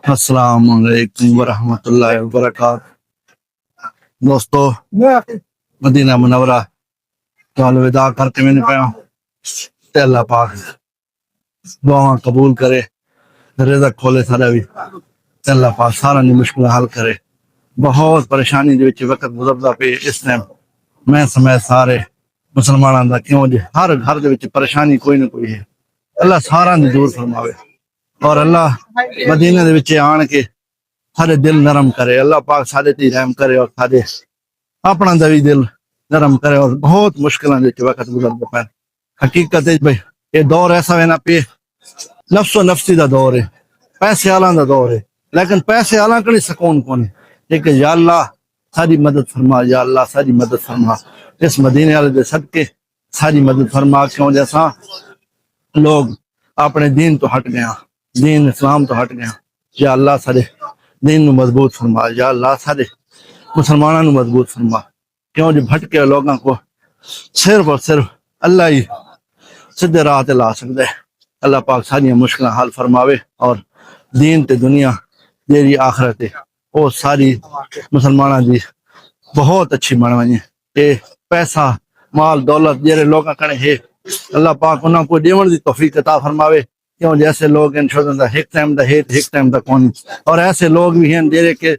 السلام علیکم ورحمۃ اللہ وبرکاتہ دوستو، مدینہ منورہ تو الوداع کر کے میں نے پایا تے اللہ پاک دعا قبول کرے، رزق کھولے سارا بھی تے اللہ پاک سارا دی مشکل حل کرے۔ بہت پریشانی دے وچ وقت گزردا پے اس ٹائم میں سمیت سارے مسلماناں دا، کیوں جی ہر گھر دے وچ پریشانی کوئی نہ کوئی ہے۔ اللہ سارا دی دور فرماوے اور اللہ مدینہ دے وچ آن کے سارے دل نرم کرے، اللہ پاک سارے تے رحم کرے اور سارے اپنا دوی دل نرم کرے۔ اور بہت مشکلاں دے وقت گزردا پے، حقیقت ہے بھائی یہ دور ایسا ہے نا پہ نفس و نفسی دا دور ہے، پیسے آلاں دا دور ہے، لیکن پیسے آلاں کڑی سکون کون ہے، لیکن یا اللہ ساری مدد فرما، یا اللہ ساری مدد فرما، اس مدینے والے دے صدقے ساری مدد فرما، کیوں جیسا لوگ اپنے دین تو ہٹ گیا، دین اسلام تو ہٹ گیا، یا اللہ سارے دین نو مضبوط فرما، یا اللہ سارے مسلمانوں نو مضبوط فرما، کیوں جو بھٹکے لوگوں کو صرف اور صرف اللہ ہی سیدھے راہ تے لا سکتا ہے۔ اللہ پاک ساری مشکلاں حل فرماوے اور دین تے دنیا جیڑی آخرت ہے وہ ساری مسلمانوں دی بہت اچھی بن ونجے۔ کہ پیسہ مال دولت جیڑے لوگاں کنے ہے اللہ پاک انہاں کو دیون دی توفیق عطا فرماوے، کیوں جیسے لوگ ان شوزن دا ایک ٹائم دا ہے ایک ٹائم دا کون، اور ایسے لوگ بھی ہیں جیڑے کہ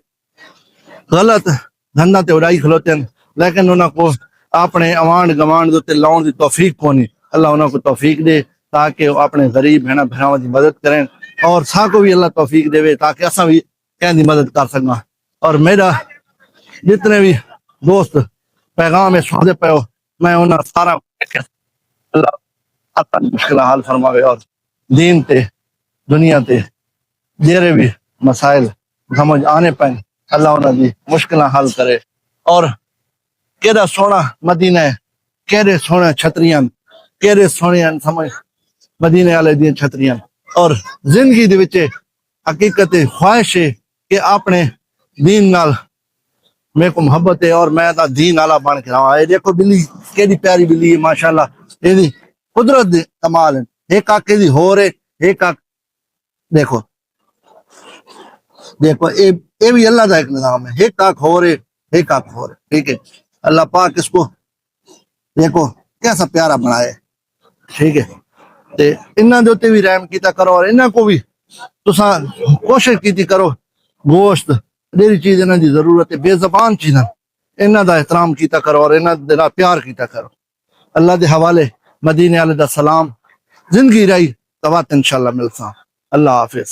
غلط دھندا تے اڑائی کھلوتے ہیں، لیکن انہاں کو اپنے اوانڈ گوانڈ تے لاؤن دی توفیق کونی۔ اللہ انہاں کو توفیق دے تاکہ وہ اپنے غریب بہناں بھراواں دی مدد کریں، اور سا کو بھی اللہ توفیق دے تاکہ اساں بھی کہیں دی مدد کر سکاں۔ اور میرا جتنے بھی دوست پیغام ہے سوندے پے ہو، میں انہاں سارا اللہ اپنی مشکل حل فرماوے اور دین تے دنیا تے جیرے بھی مسائل سمجھ آنے پائیں اللہ انہاں دی مشکل حل کرے۔ اور کیڑا سونا مدینہ ہے، کیڑے سونے چھتریاں، کیڑے سونے سمجھ مدینے والے دی چھتریاں۔ اور زندگی دے وچ حقیقت خواہش ہے کہ اپنے دین نال میرے کو محبت ہے اور میں تا دین والا بن کے رہاں۔ اے دیکھو بلی کیڑی پیاری بلی ہے ماشاءاللہ، اے دی قدرت دے کمال ہے، ایک آنکھ دی ہور ہے، ایک آنکھ دیکھو دیکھو اے بھی اللہ دا ایک نظام ہے، ایک آنکھ ہور ہے ایک آنکھ ہور ہے، ٹھیک ہے۔ اللہ پاک اس کو دیکھو کیسا پیارا بنایا ہے، ٹھیک ہے۔ تے انہاں دے اوتے بھی رحم کیتا کرو اور انہاں کو بھی تساں کوشش کیتی کرو گوشت جیڑی چیز انہاں دی ضرورت ہے بے زبان چیزاں انہاں دا احترام کیتا کرو اور انہاں دے نال پیار کیتا کرو۔ اللہ دے حوالے مدینے والے دا سلام، زندگی رہی تو انشاءاللہ ملساں۔ اللہ حافظ۔